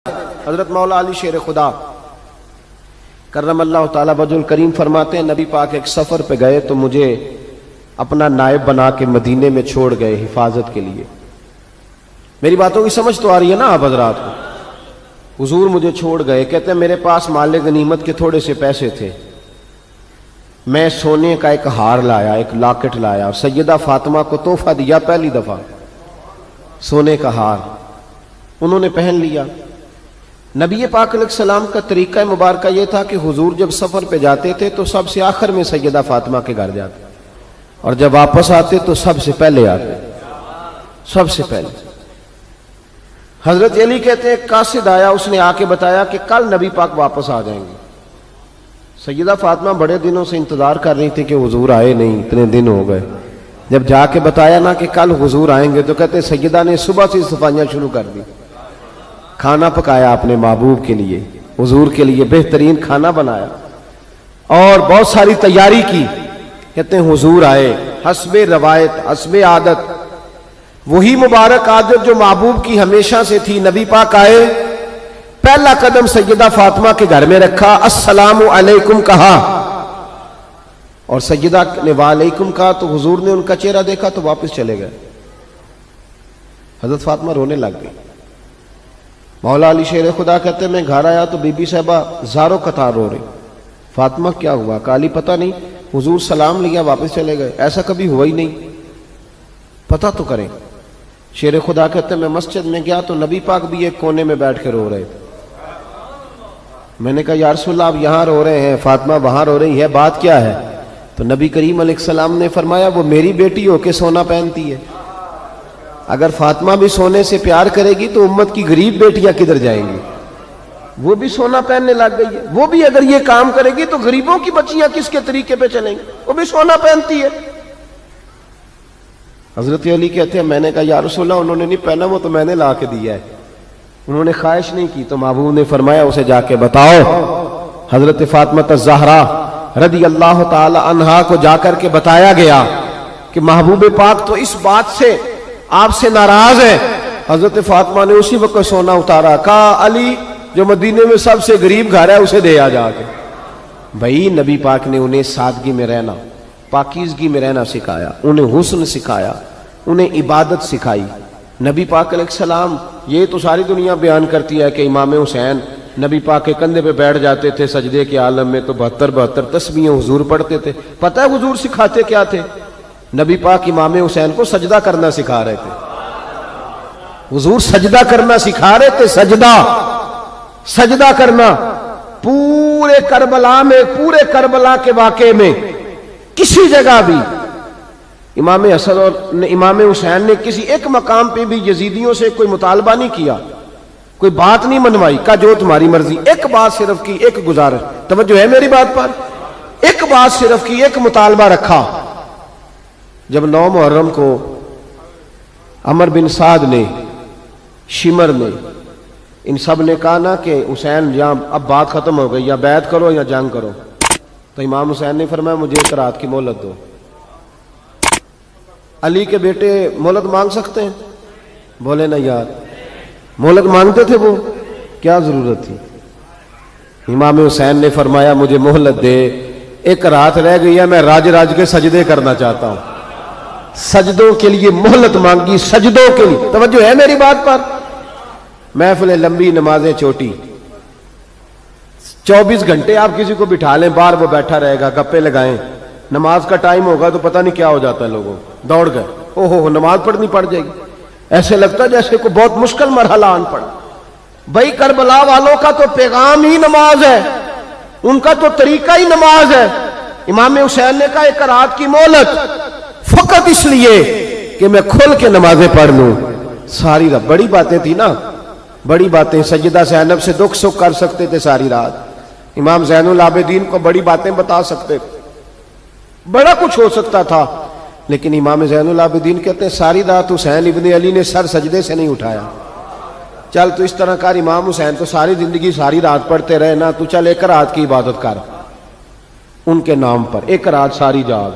حضرت مولا علی شیر خدا کرم اللہ تعالی وجہ الکریم فرماتے ہیں نبی پاک ایک سفر پہ گئے تو مجھے اپنا نائب بنا کے مدینے میں چھوڑ گئے حفاظت کے لیے. میری باتوں کی سمجھ تو آ رہی ہے نا آپ حضرات کو؟ حضور مجھے چھوڑ گئے، کہتے ہیں میرے پاس مال غنیمت کے تھوڑے سے پیسے تھے، میں سونے کا ایک ہار لایا، ایک لاکٹ لایا اور سیدہ فاطمہ کو تحفہ دیا. پہلی دفعہ سونے کا ہار انہوں نے پہن لیا. نبی پاک علیہ السلام کا طریقہ مبارکہ یہ تھا کہ حضور جب سفر پہ جاتے تھے تو سب سے آخر میں سیدہ فاطمہ کے گھر جاتے اور جب واپس آتے تو سب سے پہلے آتے، سب سے پہلے. حضرت علی کہتے ہیں قاصد آیا، اس نے آ کے بتایا کہ کل نبی پاک واپس آ جائیں گے. سیدہ فاطمہ بڑے دنوں سے انتظار کر رہی تھی کہ حضور آئے نہیں، اتنے دن ہو گئے. جب جا کے بتایا نا کہ کل حضور آئیں گے تو کہتے سیدہ نے صبح سے صفائیاں شروع کر دی. کھانا پکایا اپنے محبوب کے لیے، حضور کے لیے بہترین کھانا بنایا اور بہت ساری تیاری کی. کہتے ہیں حضور آئے، حسب روایت حسب عادت، وہی مبارک عادت جو محبوب کی ہمیشہ سے تھی. نبی پاک آئے، پہلا قدم سیدہ فاطمہ کے گھر میں رکھا، السلام علیکم کہا اور سیدہ نے وعلیکم کہا تو حضور نے ان کا چہرہ دیکھا تو واپس چلے گئے. حضرت فاطمہ رونے لگ گئی. مولا علی شیر خدا کہتے ہیں میں گھر آیا تو بی بی صاحبہ زاروں قطار رو رہی. فاطمہ کیا ہوا؟ کالی پتہ نہیں، حضور سلام لیا واپس چلے گئے، ایسا کبھی ہوا ہی نہیں، پتہ تو کریں. شیر خدا کہتے ہیں میں مسجد میں گیا تو نبی پاک بھی ایک کونے میں بیٹھ کے رو رہے تھے. میں نے کہا یا رسول اللہ آپ یہاں رو رہے ہیں، فاطمہ وہاں رو رہی ہے، بات کیا ہے؟ تو نبی کریم علیہ السلام نے فرمایا وہ میری بیٹی ہو کے سونا پہنتی ہے، اگر فاطمہ بھی سونے سے پیار کرے گی تو امت کی غریب بیٹیاں کدھر جائیں گی؟ وہ بھی سونا پہننے لگ گئی ہے، وہ بھی اگر یہ کام کرے گی تو غریبوں کی بچیاں کس کے طریقے پہ چلیں گی؟ وہ بھی سونا پہنتی ہے. حضرت علی کہتے ہیں میں نے کہا یا رسول اللہ انہوں نے نہیں پہنا، وہ تو میں نے لا کے دیا ہے، انہوں نے خواہش نہیں کی. تو محبوب نے فرمایا اسے جا کے بتاؤ. حضرت فاطمہ الزہرا رضی اللہ تعالی عنہا کو جا کر کے بتایا گیا کہ محبوب پاک تو اس بات سے آپ سے ناراض ہے. حضرت فاطمہ نے اسی وقت سونا اتارا، کہا علی جو مدینے میں سب سے غریب گھر ہے اسے دے آ جا کے. بھائی نبی پاک نے انہیں سادگی میں رہنا، پاکیزگی میں رہنا سکھایا، انہیں حسن سکھایا، انہیں عبادت سکھائی. نبی پاک علیہ السلام، یہ تو ساری دنیا بیان کرتی ہے کہ امام حسین نبی پاک کے کندھے پہ بیٹھ جاتے تھے سجدے کے عالم میں تو 72 تسبیحیں حضور پڑھتے تھے. پتہ ہے حضور سکھاتے کیا تھے؟ نبی پاک امام حسین کو سجدہ کرنا سکھا رہے تھے. حضور سجدہ کرنا سکھا رہے تھے، سجدہ کرنا. پورے کربلا کے واقعے میں کسی جگہ بھی امام حسن اور امام حسین نے کسی ایک مقام پہ بھی یزیدیوں سے کوئی مطالبہ نہیں کیا، کوئی بات نہیں منوائی، کہا جو تمہاری مرضی. ایک بات صرف کی، ایک گزارش، توجہ ہے میری بات پر؟ ایک بات صرف کی، ایک مطالبہ رکھا. جب 9 محرم کو عمر بن سعد نے، شمر نے، ان سب نے کہا نا کہ حسین یا اب بات ختم ہو گئی، یا بیعت کرو یا جنگ کرو، تو امام حسین نے فرمایا مجھے ایک رات کی مہلت دو. علی کے بیٹے مہلت مانگ سکتے ہیں؟ بولے نا یار، مہلت مانگتے تھے وہ، کیا ضرورت تھی؟ امام حسین نے فرمایا مجھے مہلت دے، ایک رات رہ گئی ہے، میں راج کے سجدے کرنا چاہتا ہوں. سجدوں کے لیے مہلت مانگی، سجدوں کے لیے. توجہ ہے میری بات پر؟ محفلیں لمبی، نمازیں چھوٹی. 24 گھنٹے آپ کسی کو بٹھا لیں باہر، وہ بیٹھا رہے گا، گپے لگائیں. نماز کا ٹائم ہوگا تو پتہ نہیں کیا ہو جاتا ہے، لوگوں دوڑ گئے، اوہو نماز پڑھنی پڑ جائے گی. ایسے لگتا ہے جیسے کوئی بہت مشکل مرحلہ آن پڑا. بھائی کربلا والوں کا تو پیغام ہی نماز ہے، ان کا تو طریقہ ہی نماز ہے. امام حسین نے کہا ایک رات کی مہلت، فقط اس لیے کہ میں کھل کے نمازیں پڑھ لوں. ساری رات بڑی باتیں تھی نا، بڑی باتیں. سیدہ زینب سے دکھ سکھ کر سکتے تھے ساری رات، امام زین العابدین کو بڑی باتیں بتا سکتے تھے، بڑا کچھ ہو سکتا تھا. لیکن امام زین العابدین کہتے ہیں ساری رات حسین ابن علی نے سر سجدے سے نہیں اٹھایا. چل تو اس طرح کر، امام حسین تو ساری زندگی ساری رات پڑھتے رہے نا، تو چل ایک رات کی عبادت کر ان کے نام پر، ایک رات ساری جاگ.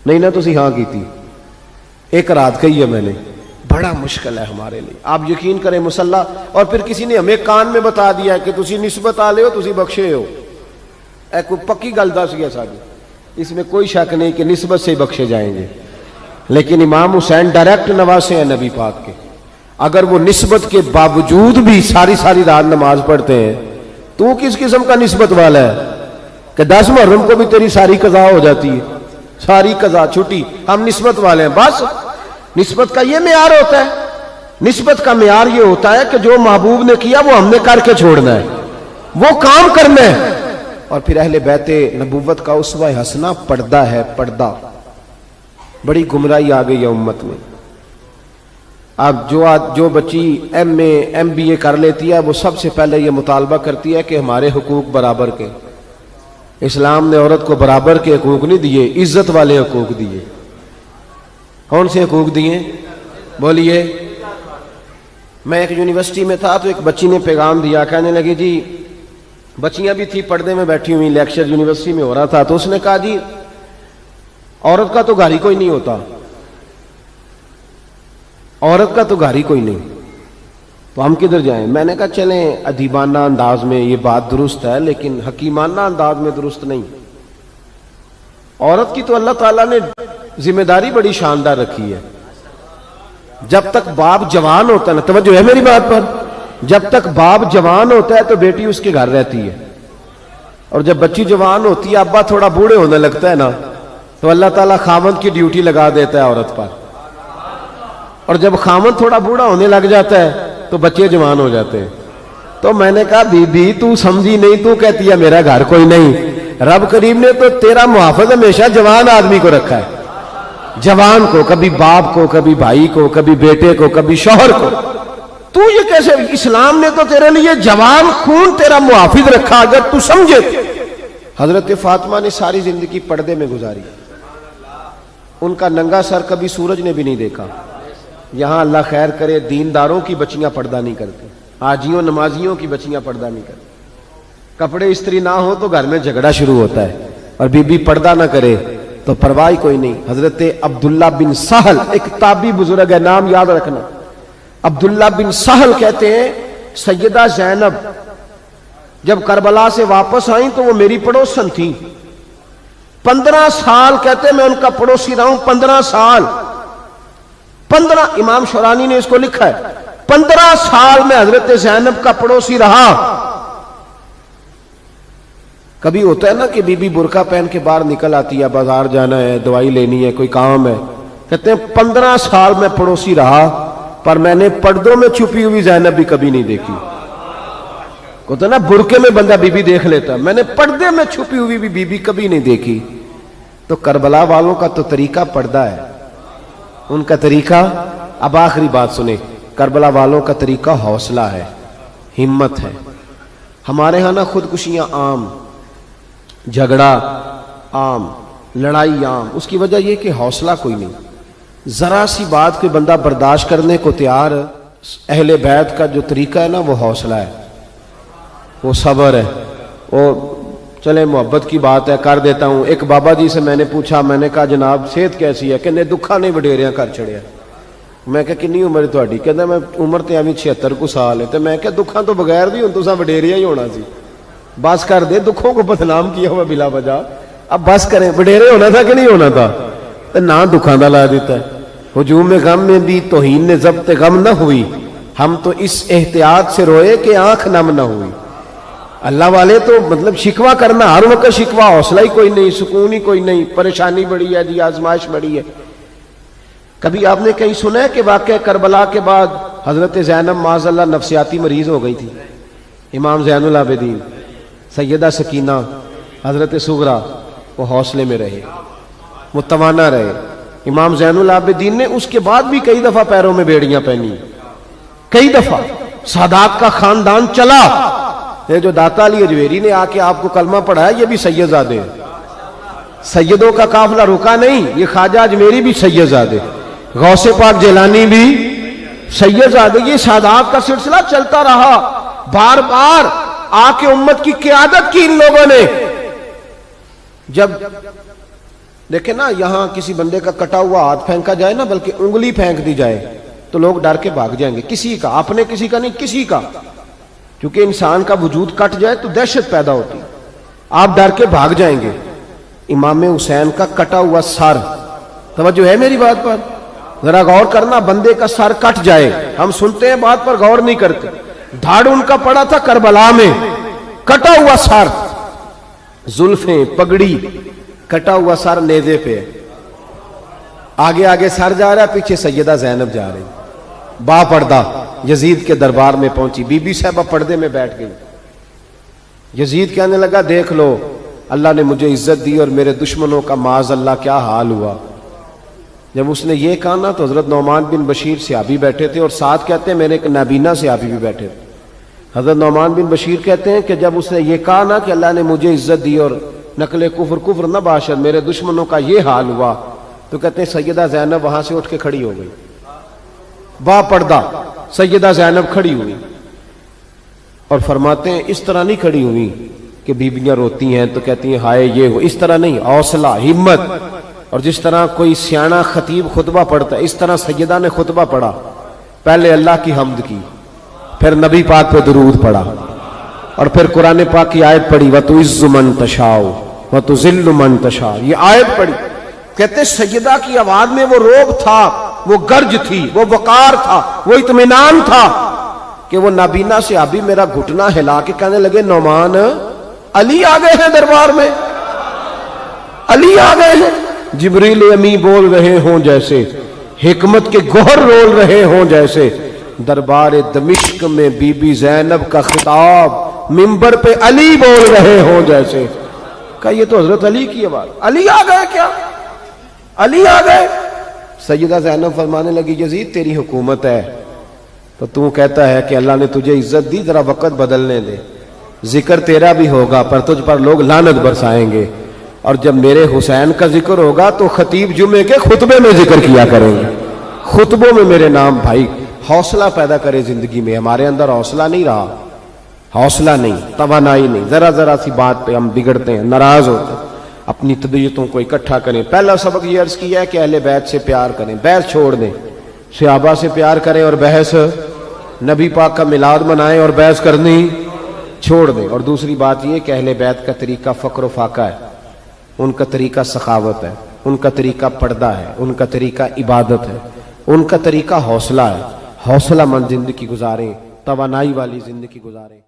نہیں نا تسی ہاں کی تھی، ایک رات کہی ہے میں نے. بڑا مشکل ہے ہمارے لیے. آپ یقین کریں مسلح, اور پھر کسی نے ہمیں کان میں بتا دیا کہ تسی نسبت آ لے ہو, تسی بخشے ہو. اے کوئی پکی گل دس گیا ساری, اس میں کوئی شک نہیں کہ نسبت سے بخشے جائیں گے. لیکن امام حسین ڈائریکٹ نواسے ہیں نبی پاک کے. اگر وہ نسبت کے باوجود بھی ساری رات نماز پڑھتے ہیں, تو کس قسم کا نسبت والا ہے کہ 10 محرم کو بھی تیری ساری قضا ہو جاتی ہے, ساری قضا چھٹی, ہم نسبت والے ہیں. بس نسبت کا یہ معیار ہوتا ہے. نسبت کا معیار یہ ہوتا ہے کہ جو محبوب نے کیا وہ ہم نے کر کے چھوڑنا ہے, وہ کام کرنا ہے. اور پھر اہل بیت نبوت کا اسوہ حسنہ پردہ ہے. پردہ بڑی گمراہی آ گئی ہے امت میں. اب جو بچی ایم بی اے کر لیتی ہے, وہ سب سے پہلے یہ مطالبہ کرتی ہے کہ ہمارے حقوق برابر کے. اسلام نے عورت کو برابر کے حقوق نہیں دیے, عزت والے حقوق دیے. کون سے حقوق دیے بولیے؟ میں ایک یونیورسٹی میں تھا تو ایک بچی نے پیغام دیا, کہنے لگی جی, بچیاں بھی تھی پردے میں بیٹھی ہوئی, لیکچر یونیورسٹی میں ہو رہا تھا, تو اس نے کہا جی عورت کا تو گھر ہی کوئی نہیں ہوتا, عورت کا تو گھر ہی کوئی نہیں, تو ہم کدھر جائیں؟ میں نے کہا چلیں ادیبانہ انداز میں یہ بات درست ہے, لیکن حکیمانہ انداز میں درست نہیں. عورت کی تو اللہ تعالیٰ نے ذمہ داری بڑی شاندار رکھی ہے. جب تک باپ جوان ہوتا ہے نا, توجہ ہے میری بات پر, جب تک باپ جوان ہوتا ہے تو بیٹی اس کے گھر رہتی ہے, اور جب بچی جوان ہوتی ہے, ابا تھوڑا بوڑھے ہونے لگتا ہے نا, تو اللہ تعالیٰ خاوند کی ڈیوٹی لگا دیتا ہے عورت پر. اور جب خاوند تھوڑا بوڑھا ہونے لگ جاتا ہے تو بچے جوان ہو جاتے ہیں. تو میں نے کہا بی بی تو سمجھی نہیں, تو کہتی ہے میرا گھر کوئی نہیں. رب کریم نے تو تیرا محافظ ہمیشہ جوان آدمی کو رکھا ہے, جوان کو, کبھی باپ کو, کبھی بھائی کو, کبھی بیٹے کو, کبھی شوہر کو. تو یہ کیسے؟ اسلام نے تو تیرے لیے جوان خون تیرا محافظ رکھا, اگر تو سمجھے. حضرت فاطمہ نے ساری زندگی پردے میں گزاری, ان کا ننگا سر کبھی سورج نے بھی نہیں دیکھا. یہاں اللہ خیر کرے دینداروں کی بچیاں پردہ نہیں کرتی, حاجیوں نمازیوں کی بچیاں پردہ نہیں کرتی. کپڑے استری نہ ہو تو گھر میں جھگڑا شروع ہوتا ہے, اور بی بی پردہ نہ کرے تو پرواہ کوئی نہیں. حضرت عبداللہ بن سہل ایک تابعی بزرگ ہے, نام یاد رکھنا. عبداللہ بن سہل کہتے ہیں سیدہ زینب جب کربلا سے واپس آئیں تو وہ میری پڑوسن تھی. 15 سال کہتے میں ان کا پڑوسی رہا ہوں, 15 سال. 15 امام شورانی نے اس کو لکھا ہے, 15 سال میں حضرت زینب کا پڑوسی رہا. کبھی ہوتا ہے نا کہ بی بی برقع پہن کے باہر نکل آتی ہے, بازار جانا ہے, دوائی لینی ہے, کوئی کام ہے. کہتے ہیں 15 سال میں پڑوسی رہا, پر میں نے پردوں میں چھپی ہوئی زینب بھی کبھی نہیں دیکھی. کہتے ہیں نا برقعے میں بندہ بی بی دیکھ لیتا, میں نے پردے میں چھپی ہوئی بھی بی بی کبھی نہیں دیکھی. تو کربلا والوں کا تو طریقہ پردہ ہے, ان کا طریقہ. اب آخری بات سنیں, کربلا والوں کا طریقہ حوصلہ ہے, ہمت ہے. ہمارے ہاں نا خودکشیاں عام, جھگڑا عام, لڑائی عام. اس کی وجہ یہ کہ حوصلہ کوئی نہیں. ذرا سی بات کوئی بندہ برداشت کرنے کو تیار. اہل بیت کا جو طریقہ ہے نا وہ حوصلہ ہے, وہ صبر ہے. وہ چلے محبت کی بات ہے کر دیتا ہوں. ایک بابا جی سے میں نے پوچھا, میں نے کہا جناب صحت کیسی ہے؟ کہ دکھا نہیں وڈیریاں کر چھڑیا. میں کہا کنی عمر ہے تہاڈی؟ کہندا میں عمر تے ایویں 76 کو سال ہے. تے میں کہا دکھاں تو بغیر بھی ہن تساں وڈیریاں ہی ہونا سی. بس کر دے, دکھوں کو بدنام کیا ہوا بلا وجہ. اب بس کریں, وڈیرے ہونا تھا کہ نہیں ہونا تھا؟ تے نہ دکھاں دا لا دیتا ہے. ہجوم غم میں بھی توہین نے ضبط غم نہ ہوئی, ہم تو اس احتیاط سے روئے کہ آنکھ نم نہ ہوئی. اللہ والے تو مطلب شکوہ کرنا ہر وقت شکوہ, حوصلہ ہی کوئی نہیں, سکون ہی کوئی نہیں, پریشانی بڑی ہے جی, آزمائش بڑی ہے. کبھی آپ نے کہیں سنا ہے کہ واقعہ کربلا کے بعد حضرت زینب معاذ اللہ نفسیاتی مریض ہو گئی تھی؟ امام زین العابدین, سیدہ سکینہ, حضرت صغرا, وہ حوصلے میں رہے, متوانا رہے. امام زین العابدین نے اس کے بعد بھی کئی دفعہ پیروں میں بیڑیاں پہنی, کئی دفعہ. سادات کا خاندان چلا. یہ جو داتا علی اجویری نے آ کے آپ کو کلمہ پڑھایا یہ بھی سید زادے ہیں. سیدوں کا قافلہ رکا نہیں, یہ خواجہ اجمیری بھی سید زادے, غوث پاک جیلانی بھی سید زادے. یہ سادات کا سلسلہ چلتا رہا. بار بار آ کے امت کی قیادت کی ان لوگوں نے. جب دیکھیں نا یہاں کسی بندے کا کٹا ہوا ہاتھ پھینکا جائے نا, بلکہ انگلی پھینک دی جائے, تو لوگ ڈر کے بھاگ جائیں گے، کسی کا، اپنے کسی کا نہیں، کسی کا، کیونکہ انسان کا وجود کٹ جائے تو دہشت پیدا ہوتی، آپ ڈر کے بھاگ جائیں گے۔ امام حسین کا کٹا ہوا سر، توجہ ہے میری بات پر؟ ذرا غور کرنا، بندے کا سر کٹ جائے، ہم سنتے ہیں بات پر غور نہیں کرتے۔ دھاڑ ان کا پڑا تھا کربلا میں، کٹا ہوا سر، زلفیں، پگڑی، کٹا ہوا سر نیزے پہ، آگے آگے سر جا رہا ہے، پیچھے سیدہ زینب جا رہی، با پردہ یزید کے دربار میں پہنچی، بی بی صاحبہ پردے میں بیٹھ گئی۔ یزید کہنے لگا دیکھ لو، اللہ نے مجھے عزت دی اور میرے دشمنوں کا معاذ اللہ کیا حال ہوا۔ جب اس نے یہ کہا نا تو حضرت نعمان بن بشیر صحابی بیٹھے تھے، اور ساتھ کہتے ہیں میرے ایک نابینا صحابی بھی بیٹھے تھے۔ حضرت نعمان بن بشیر کہتے ہیں کہ جب اس نے یہ کہا نا کہ اللہ نے مجھے عزت دی اور نقل کفر کفر نہ باشد، میرے دشمنوں کا یہ حال ہوا، تو کہتے ہیں سیدہ زینب وہاں سے اٹھ کے کھڑی ہو گئی، با پردہ سیدہ زینب کھڑی ہوئی، اور فرماتے ہیں اس طرح نہیں کھڑی ہوئی کہ بیویاں روتی ہیں تو کہتی ہیں ہائے یہ ہو، اس طرح نہیں، حوصلہ، ہمت، اور جس طرح کوئی سیاںا خطیب خطبہ پڑھتا ہے اس طرح سیدہ نے خطبہ پڑھا، پہلے اللہ کی حمد کی، پھر نبی پاک پہ درود پڑھا، اور پھر قرآن پاک کی آیت پڑھی وَتُعِزُّ مَن تَشَاءُ وَتُذِلُّ مَن تَشَاءُ، یہ آیت پڑھی۔ کہتے سیدہ کی آواز میں وہ روب تھا، وہ گرج تھی، وہ وقار تھا، وہ اطمینان تھا کہ وہ نابینا صحابی میرا گھٹنا ہلا کے کہنے لگے نعمان علی آ گئے ہیں دربار میں، علی آ گئے ہیں، جبریل امی بول رہے ہوں جیسے، حکمت کے گوہر رول رہے ہوں جیسے، دربار دمشق میں بی بی زینب کا خطاب منبر پہ علی بول رہے ہوں جیسے۔ کہ یہ تو حضرت علی کی آواز، علی آ گئے کیا، علی آ گئے۔ سیدہ زینب فرمانے لگی یزید تیری حکومت ہے تو تو کہتا ہے کہ اللہ نے تجھے عزت دی، ذرا وقت بدلنے دے، ذکر تیرا بھی ہوگا پر تجھ پر لوگ لعنت برسائیں گے، اور جب میرے حسین کا ذکر ہوگا تو خطیب جمعے کے خطبے میں ذکر کیا کریں گے، خطبوں میں میرے نام۔ بھائی حوصلہ پیدا کرے زندگی میں، ہمارے اندر حوصلہ نہیں رہا، حوصلہ نہیں، توانائی نہیں، ذرا ذرا سی بات پہ ہم بگڑتے ہیں، ناراض ہوتے ہیں، اپنی طبیعتوں کو اکٹھا کریں۔ پہلا سبق یہ عرض کیا ہے کہ اہل بیت سے پیار کریں، بحث چھوڑ دیں، صحابہ سے پیار کریں اور بحث، نبی پاک کا میلاد منائیں اور بحث کرنی چھوڑ دیں۔ اور دوسری بات یہ کہ اہل بیت کا طریقہ فقر و فاقہ ہے، ان کا طریقہ سخاوت ہے، ان کا طریقہ پردہ ہے، ان کا طریقہ عبادت ہے، ان کا طریقہ حوصلہ ہے۔ حوصلہ مند زندگی گزاریں، توانائی والی زندگی گزاریں۔